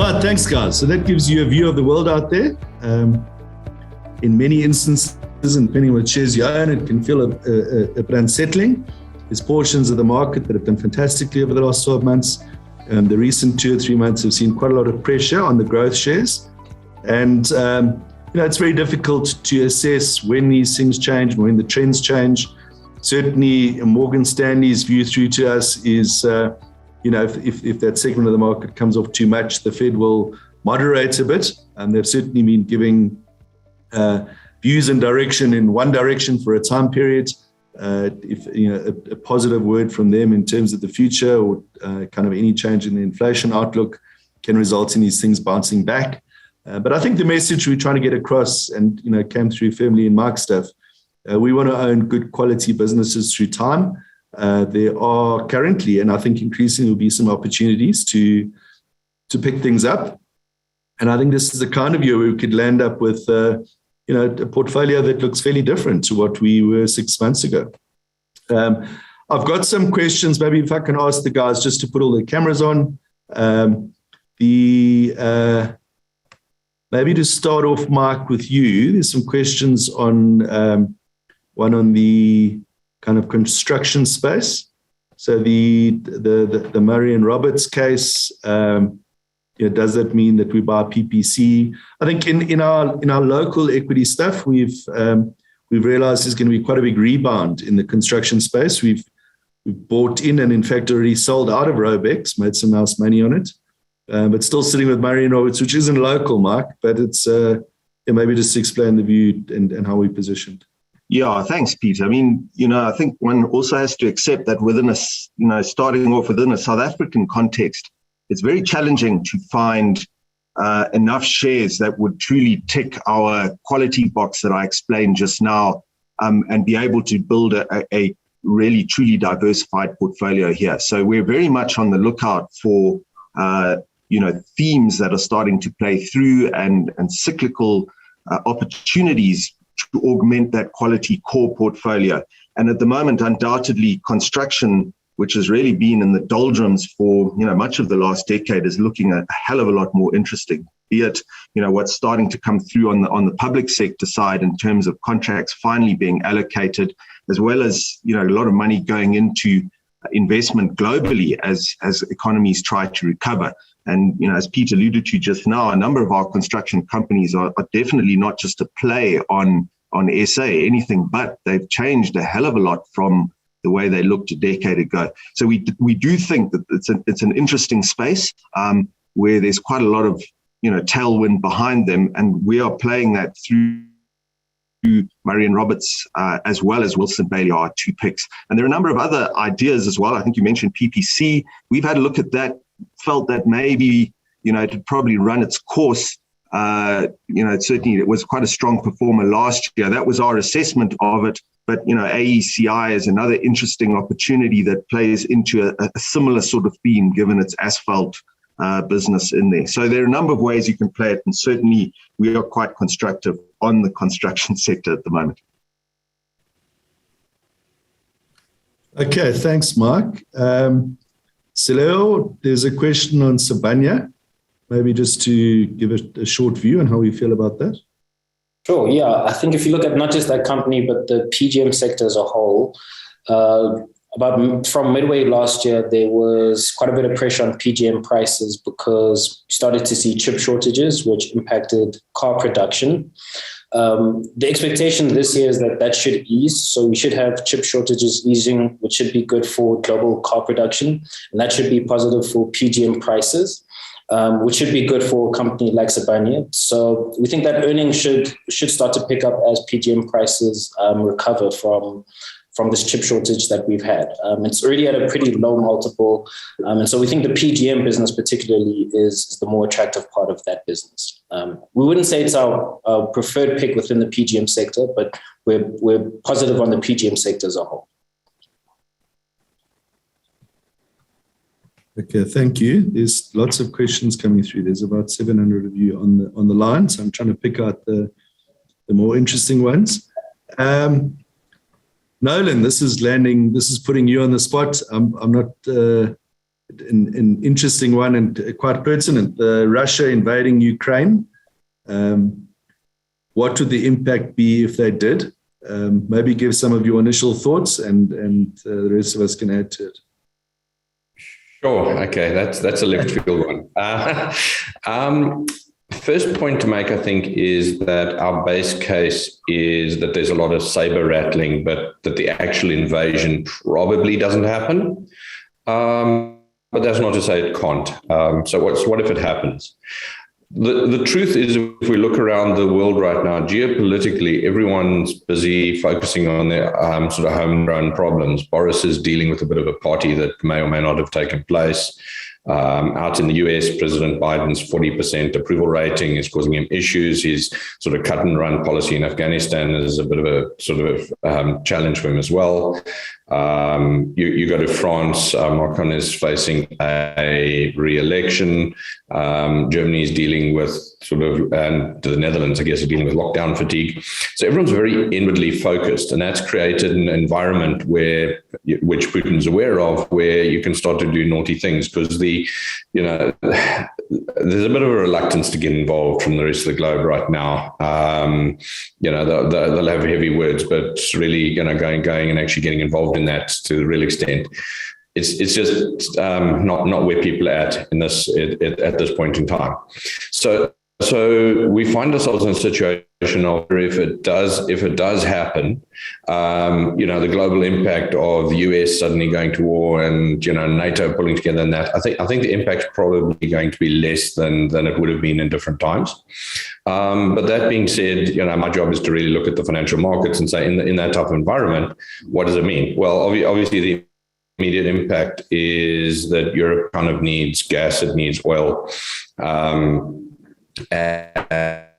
Right, thanks, guys. So that gives you a view of the world out there. In many instances, and depending on what shares you own, it can feel a bit unsettling. There's portions of the market that have done fantastically over the last 12 months. The recent 2 or 3 months have seen quite a lot of pressure on the growth shares. And, it's very difficult to assess when these things change, when the trends change. Certainly, Morgan Stanley's view through to us is, if that segment of the market comes off too much, the Fed will moderate a bit. And they've certainly been giving views and direction in one direction for a time period. If a positive word from them in terms of the future or kind of any change in the inflation outlook can result in these things bouncing back. But I think the message we're trying to get across and came through firmly in Mark's stuff, we want to own good quality businesses through time. There are currently, and I think increasingly will be some opportunities to pick things up. And I think this is the kind of year where we could land up with a portfolio that looks fairly different to what we were 6 months ago. I've got some questions. Maybe if I can ask the guys just to put all the cameras on. Maybe to start off, Mark, with you. There's some questions on one on the kind of construction space. So the Murray and Roberts case. Does that mean that we buy PPC? I think in our local equity stuff, we've realized there's going to be quite a big rebound in the construction space. We've bought in and in fact already sold out of Robex, made some nice money on it, but still sitting with Murray and Roberts, which isn't local, Mark, but it's maybe just to explain the view and how we positioned. Yeah, thanks, Peter. I mean, I think one also has to accept that within starting off within a South African context, it's very challenging to find enough shares that would truly tick our quality box that I explained just now, and be able to build a really truly diversified portfolio here. So we're very much on the lookout for themes that are starting to play through and cyclical opportunities to augment that quality core portfolio. And at the moment, undoubtedly, construction, which has really been in the doldrums for much of the last decade, is looking a hell of a lot more interesting. Be it what's starting to come through on the public sector side in terms of contracts finally being allocated, as well as a lot of money going into investment globally as economies try to recover. And as Pete alluded to just now, a number of our construction companies are definitely not just a play on SA, anything but. They've changed a hell of a lot from the way they looked a decade ago. So we do think that it's an interesting space where there's quite a lot of tailwind behind them, and we are playing that through Murray and Roberts as well as Wilson Bailey, are 2 picks. And there are a number of other ideas as well. I think you mentioned PPC. We've had a look at that, felt that maybe it had probably run its course. Certainly it was quite a strong performer last year. That was our assessment of it. But, AECI is another interesting opportunity that plays into a similar sort of theme, given its asphalt business in there. So there are a number of ways you can play it. And certainly we are quite constructive on the construction sector at the moment. Okay, thanks, Mark. Seleho, there's a question on Sibanye. Maybe just to give a short view on how we feel about that. Sure, yeah. I think if you look at not just that company, but the PGM sector as a whole, from midway last year, there was quite a bit of pressure on PGM prices because we started to see chip shortages, which impacted car production. The expectation this year is that should ease. So we should have chip shortages easing, which should be good for global car production. And that should be positive for PGM prices, which should be good for a company like Sibanye. So we think that earnings should start to pick up as PGM prices recover from this chip shortage that we've had. It's already at a pretty low multiple. And so we think the PGM business particularly is the more attractive part of that business. We wouldn't say it's our preferred pick within the PGM sector, but we're positive on the PGM sector as a whole. Okay, thank you. There's lots of questions coming through. There's about 700 of you on the line, so I'm trying to pick out the more interesting ones. Nolan, this is putting you on the spot. I'm not an interesting one and quite pertinent. Russia invading Ukraine. What would the impact be if they did? Maybe give some of your initial thoughts, and the rest of us can add to it. Sure. Okay, that's a left field one. First point to make, I think, is that our base case is that there's a lot of saber rattling, but that the actual invasion probably doesn't happen. But that's not to say it can't. So what if it happens? The truth is, if we look around the world right now, geopolitically, everyone's busy focusing on their sort of homegrown problems. Boris is dealing with a bit of a party that may or may not have taken place. Out in the US, President Biden's 40% approval rating is causing him issues. His sort of cut and run policy in Afghanistan is a bit of a sort of challenge for him as well. You go to France, Macron is facing a re-election. Germany is dealing with and the Netherlands, I guess, are dealing with lockdown fatigue. So everyone's very inwardly focused, and that's created an environment which Putin's aware of, where you can start to do naughty things because there's a bit of a reluctance to get involved from the rest of the globe right now. They'll have heavy words, but really, going and actually getting involved in that to the real extent, it's just not where people are at at this point in time. So we find ourselves in a situation of if it does happen, the global impact of the US suddenly going to war and NATO pulling together, and that I think the impact's probably going to be less than it would have been in different times. But that being said, my job is to really look at the financial markets and say, in that type of environment, what does it mean? Well, obviously the immediate impact is that Europe kind of needs gas, it needs oil.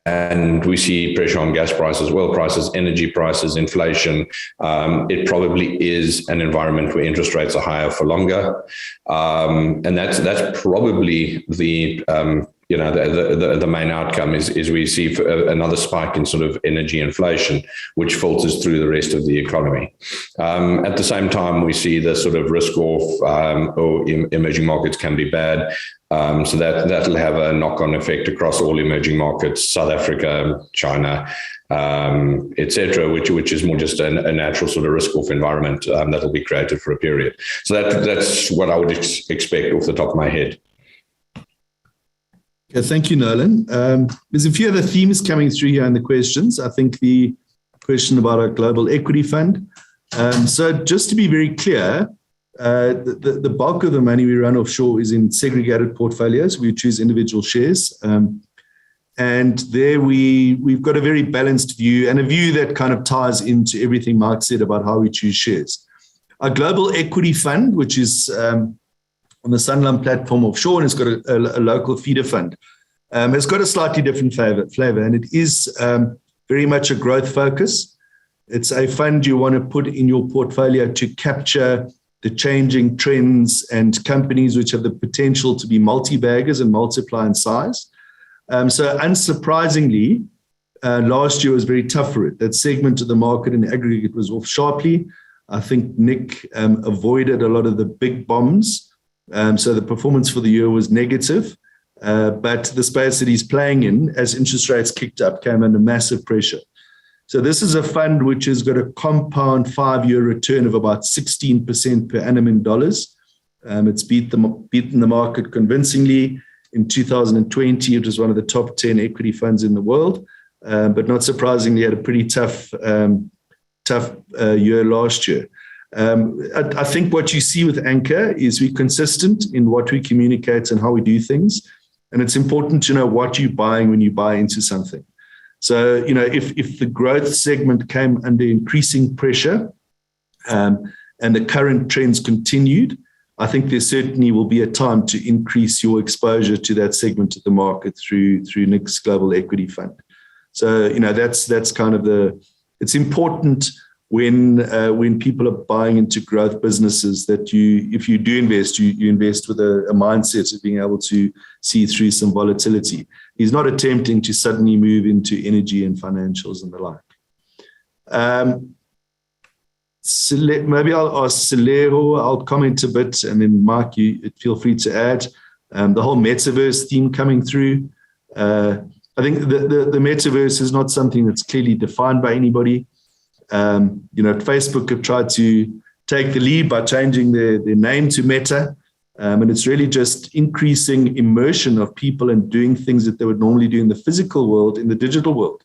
And we see pressure on gas prices, oil prices, energy prices, inflation. It probably is an environment where interest rates are higher for longer. And that's probably the main outcome is we see another spike in sort of energy inflation, which filters through the rest of the economy. At the same time, we see the sort of risk off or emerging markets can be bad. So that'll have a knock-on effect across all emerging markets, South Africa, China, etc., which is more just a natural sort of risk-off environment that'll be created for a period. So that's what I would expect off the top of my head. Okay, thank you, Nolan. There's a few other themes coming through here in the questions. I think the question about our global equity fund. So just to be very clear, the bulk of the money we run offshore is in segregated portfolios. We choose individual shares. And there we've got a very balanced view, and a view that kind of ties into everything Mark said about how we choose shares. Our global equity fund, which is on the Sanlam platform offshore, and it's got a local feeder fund, has got a slightly different flavor, and it is very much a growth focus. It's a fund you want to put in your portfolio to capture the changing trends and companies which have the potential to be multi-baggers and multiply in size. So unsurprisingly, last year was very tough for it. That segment of the market in aggregate was off sharply. I think Nick avoided a lot of the big bombs. So the performance for the year was negative. But the space that he's playing in, as interest rates kicked up, came under massive pressure. So this is a fund which has got a compound 5-year return of about 16% per annum in dollars. It's beaten the market convincingly. In 2020, it was one of the top 10 equity funds in the world, but not surprisingly, had a pretty tough year last year. I think what you see with Anchor is we're consistent in what we communicate and how we do things. And it's important to know what you're buying when you buy into something. So, if the growth segment came under increasing pressure and the current trends continued, I think there certainly will be a time to increase your exposure to that segment of the market through Nick's Global Equity Fund. So, that's kind of it's important when people are buying into growth businesses that if you do invest, you invest with a mindset of being able to see through some volatility. He's not attempting to suddenly move into energy and financials and the like. maybe I'll ask Seleho. I'll comment a bit, and then Mark, you feel free to add. The whole metaverse theme coming through. I think the metaverse is not something that's clearly defined by anybody. Facebook have tried to take the lead by changing their name to Meta. And it's really just increasing immersion of people and doing things that they would normally do in the physical world, in the digital world,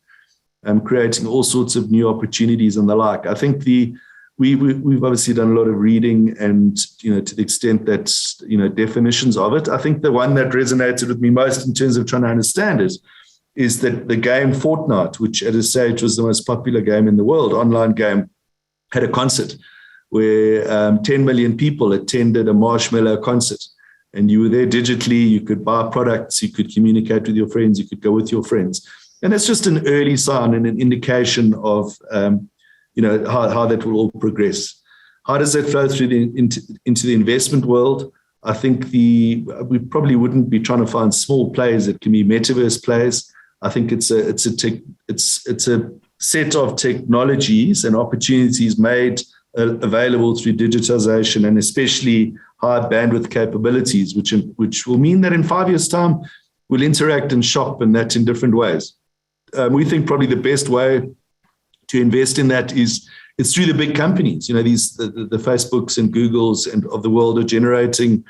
creating all sorts of new opportunities and the like. I think we've obviously done a lot of reading, and to the extent that definitions of it. I think the one that resonated with me most in terms of trying to understand it is that the game Fortnite, which at a stage was the most popular game in the world, online game, had a concert where 10 million people attended a Marshmallow concert. And you were there digitally, you could buy products, you could communicate with your friends, you could go with your friends. And it's just an early sign and an indication of how that will all progress. How does that flow through into the investment world? I think we probably wouldn't be trying to find small plays that can be metaverse plays. I think it's a set of technologies and opportunities made available through digitization, and especially high bandwidth capabilities, which will mean that in 5 years' time we'll interact and shop, and that in different ways. We think probably the best way to invest in that is it's through the big companies. The Facebooks and Googles and of the world are generating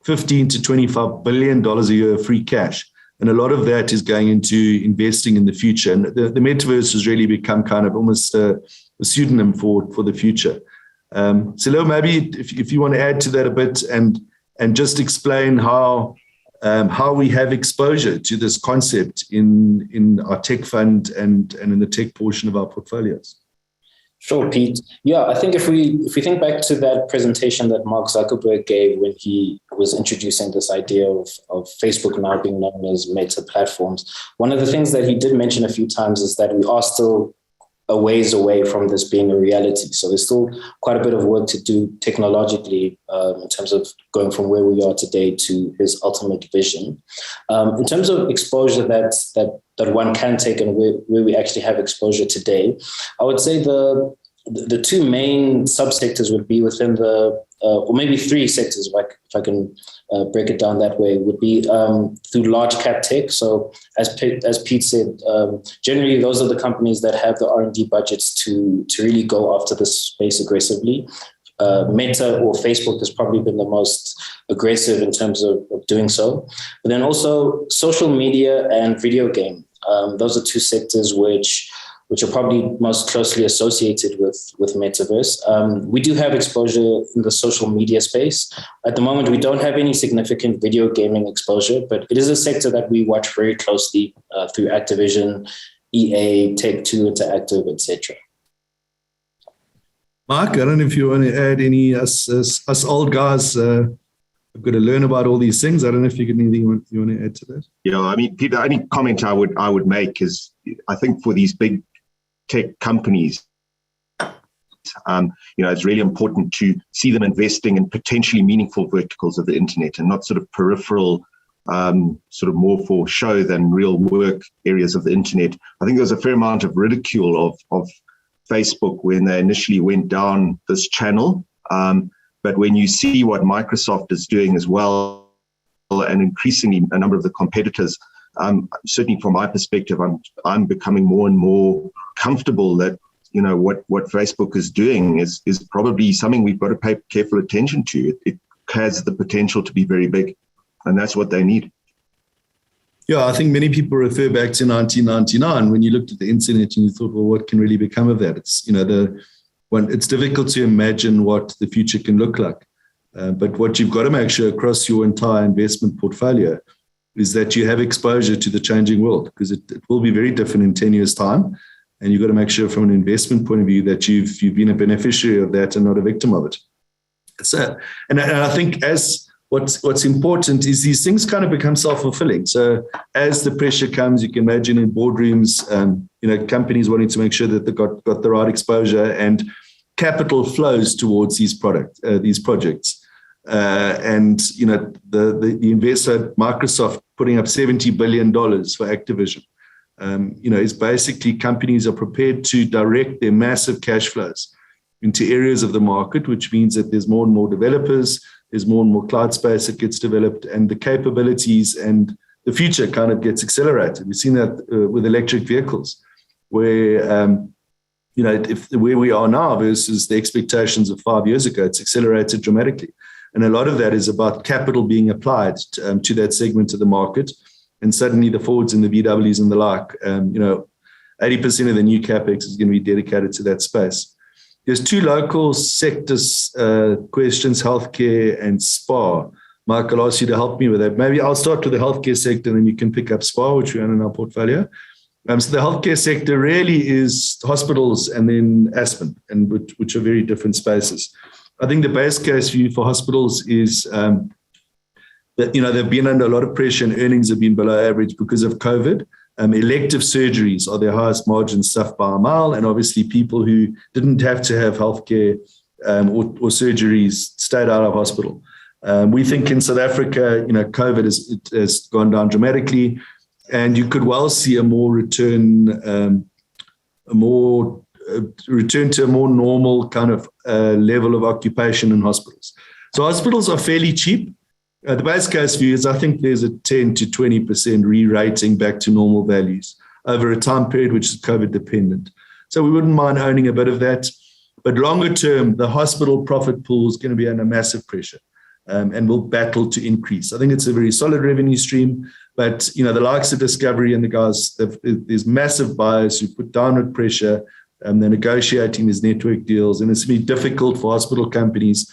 $15 to $25 billion a year of free cash. And a lot of that is going into investing in the future. And the metaverse has really become kind of almost a pseudonym for the future. Seleho, maybe if you want to add to that a bit and just explain how we have exposure to this concept in our tech fund and in the tech portion of our portfolios. Sure, Pete. Yeah, I think if we think back to that presentation that Mark Zuckerberg gave when he was introducing this idea of Facebook now being known as Meta platforms, one of the things that he did mention a few times is that we are still a ways away from this being a reality. So there's still quite a bit of work to do technologically in terms of going from where we are today to his ultimate vision. In terms of exposure that one can take and where we actually have exposure today, I would say the two main subsectors would be within or maybe three sectors, if I can break it down that way, would be through large cap tech. So as Pete said, generally those are the companies that have the R&D budgets to really go after this space aggressively. Meta or Facebook has probably been the most aggressive in terms of doing so. But then also social media and video game. Those are two sectors which are probably most closely associated with metaverse. We do have exposure in the social media space. At the moment, we don't have any significant video gaming exposure, but it is a sector that we watch very closely through Activision, EA, Take-Two Interactive, etc. Mark, I don't know if you want to add any, us old guys have got to learn about all these things. I don't know if you got anything you want to add to that. Yeah, I mean, Peter, any comment I would make is I think for these big tech companies, it's really important to see them investing in potentially meaningful verticals of the internet and not sort of peripheral, sort of more for show than real work areas of the internet. I think there's a fair amount of ridicule of Facebook when they initially went down this channel. But when you see what Microsoft is doing as well, and increasingly a number of the competitors, certainly from my perspective, I'm becoming more and more comfortable that what Facebook is doing is probably something we've got to pay careful attention to. It has the potential to be very big, and that's what they need. Yeah, I think many people refer back to 1999 when you looked at the internet and you thought, well, what can really become of that? It's it's difficult to imagine what the future can look like. But what you've got to make sure across your entire investment portfolio is that you have exposure to the changing world, because it will be very different in 10 years' time. And you've got to make sure from an investment point of view that you've been a beneficiary of that and not a victim of it. So, and I think what's important is these things kind of become self-fulfilling. So as the pressure comes, you can imagine in boardrooms, companies wanting to make sure that they've got the right exposure, and capital flows towards these projects. The investor, Microsoft, putting up $70 billion for Activision, is basically companies are prepared to direct their massive cash flows into areas of the market, which means that there's more and more developers, there's more and more cloud space that gets developed, and the capabilities and the future kind of gets accelerated. We've seen that with electric vehicles, where if where we are now versus the expectations of 5 years ago, it's accelerated dramatically. And a lot of that is about capital being applied to that segment of the market. And suddenly the Fords and the VWs and the like, 80% of the new CapEx is going to be dedicated to that space. There's two local sectors questions, healthcare and SPA. Mike, I'll ask you to help me with that. Maybe I'll start with the healthcare sector and then you can pick up SPA, which we own in our portfolio. So the healthcare sector really is hospitals and then Aspen, and which are very different spaces. I think the base case view for hospitals is that, they've been under a lot of pressure and earnings have been below average because of COVID. Elective surgeries are their highest margin stuff by a mile. And obviously people who didn't have to have healthcare or surgeries stayed out of hospital. We think in South Africa, COVID has gone down dramatically. And you could well see a return to a more normal kind of level of occupation in hospitals. So hospitals are fairly cheap. The base case view is I think there's a 10 to 20% re-rating back to normal values over a time period which is COVID dependent. So we wouldn't mind owning a bit of that. But longer term, the hospital profit pool is going to be under massive pressure and will battle to increase. I think it's a very solid revenue stream. But, the likes of Discovery and the guys, there's massive buyers who put downward pressure and they're negotiating these network deals. And it's going to be difficult for hospital companies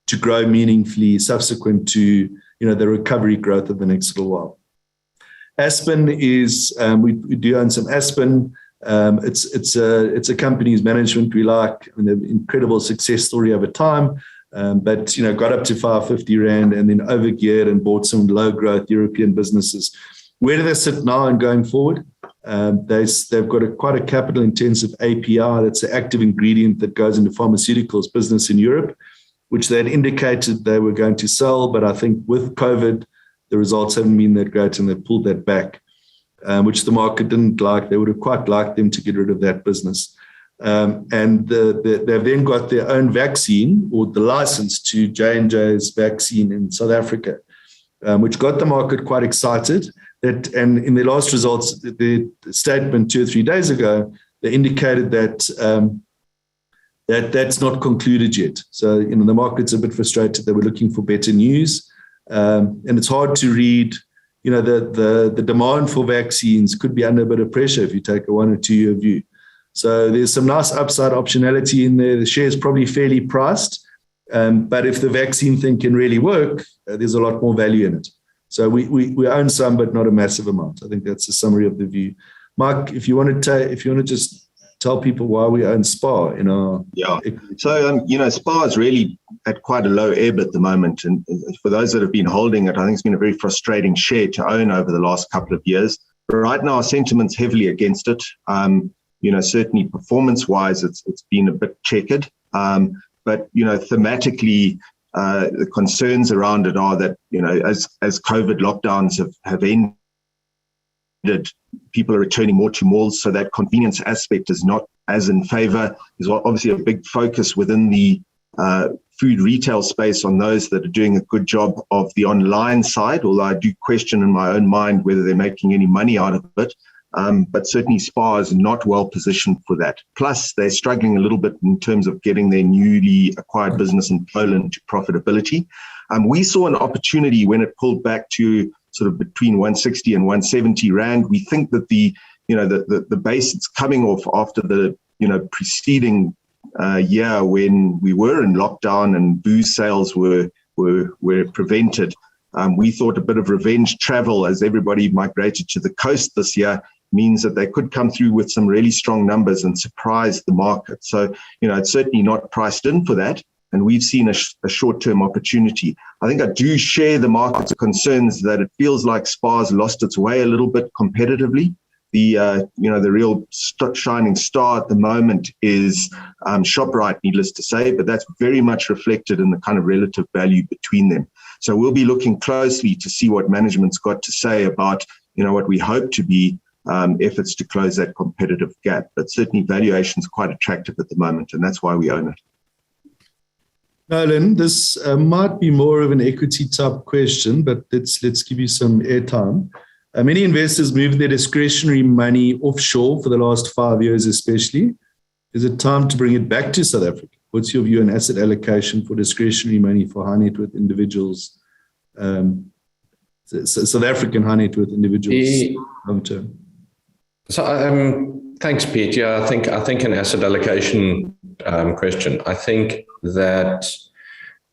to grow meaningfully subsequent to, the recovery growth of the next little while. Aspen is, we do own some Aspen. It's a company's management we like, and an incredible success story over time. But got up to 550 Rand and then overgeared and bought some low growth European businesses. Where do they sit now and going forward? They've got quite a capital intensive API. That's the active ingredient that goes into pharmaceuticals business in Europe, which they had indicated they were going to sell. But I think with COVID, the results haven't been that great and they pulled that back, which the market didn't like. They would have quite liked them to get rid of that business. And they've then got their own vaccine or the license to J&J's vaccine in South Africa, which got the market quite excited. And in their last results, the statement 2 or 3 days ago, they indicated that that's not concluded yet. So, the market's a bit frustrated. They were looking for better news. And it's hard to read, the demand for vaccines could be under a bit of pressure if you take a 1 or 2 year view. So there's some nice upside optionality in there. The share is probably fairly priced, but if the vaccine thing can really work, there's a lot more value in it. So we own some, but not a massive amount. I think that's a summary of the view. Mike, if you want to just tell people why we own SPA in our So SPA is really at quite a low ebb at the moment, and for those that have been holding it, I think it's been a very frustrating share to own over the last couple of years. But right now, sentiment's heavily against it. Certainly performance-wise, it's been a bit checkered. But thematically, the concerns around it are that, as COVID lockdowns have ended, people are returning more to malls, so that convenience aspect is not as in favor. There's obviously a big focus within the food retail space on those that are doing a good job of the online side, although I do question in my own mind whether they're making any money out of it. But certainly SPA is not well positioned for that. Plus, they're struggling a little bit in terms of getting their newly acquired business in Poland to profitability. We saw an opportunity when it pulled back to sort of between 160 and 170 Rand. We think that the base it's coming off after the preceding year when we were in lockdown and booze sales were prevented. We thought a bit of revenge travel as everybody migrated to the coast this year means that they could come through with some really strong numbers and surprise the market. So, it's certainly not priced in for that. And we've seen a short-term opportunity. I think I do share the market's concerns that it feels like SPA's lost its way a little bit competitively. The real shining star at the moment is ShopRite, needless to say, but that's very much reflected in the kind of relative value between them. So we'll be looking closely to see what management's got to say about, what we hope to be efforts to close that competitive gap. But certainly valuation is quite attractive at the moment, and that's why we own it. Nolan, this might be more of an equity type question, but let's give you some airtime. Many investors moved their discretionary money offshore for the last 5 years, especially. Is it time to bring it back to South Africa? What's your view on asset allocation for discretionary money for high net worth individuals, South African high net worth individuals long term? So, thanks, Pete. Yeah, I think an asset allocation question. I think that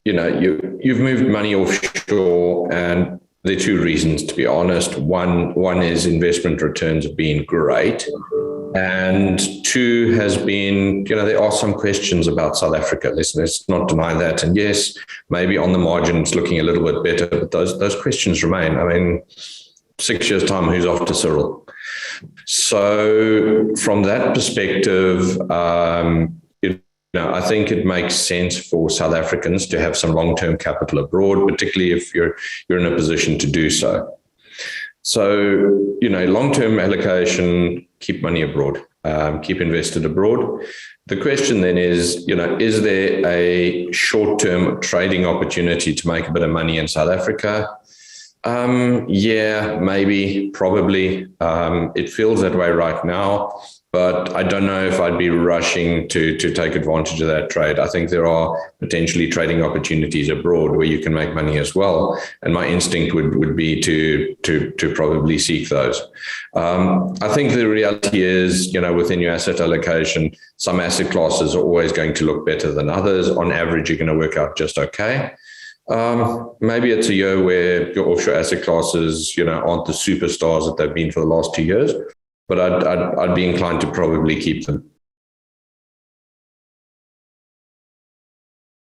you've moved money offshore, and there are two reasons, to be honest. One is investment returns have been great. And two has been, there are some questions about South Africa. Let's not deny that. And yes, maybe on the margin it's looking a little bit better, but those questions remain. I mean, 6 years' time, who's after Cyril? So from that perspective, I think it makes sense for South Africans to have some long-term capital abroad, particularly if you're in a position to do so. So, long-term allocation, keep money abroad, keep invested abroad. The question then is there a short-term trading opportunity to make a bit of money in South Africa? Yeah, maybe, probably. It feels that way right now, but I don't know if I'd be rushing to take advantage of that trade. I think there are potentially trading opportunities abroad where you can make money as well. And my instinct would be to probably seek those. I think the reality is, within your asset allocation, some asset classes are always going to look better than others. On average, you're going to work out just okay. Maybe it's a year where your offshore asset classes, aren't the superstars that they've been for the last 2 years. But I'd be inclined to probably keep them.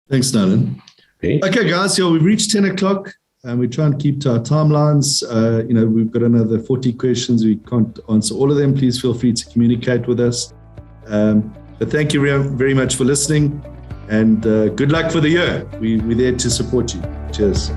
Thanks, Nolan. Okay, guys, we've reached 10 o'clock and we try and keep to our timelines. We've got another 40 questions. We can't answer all of them. Please feel free to communicate with us. But thank you very much for listening, and good luck for the year. We're there to support you. Cheers.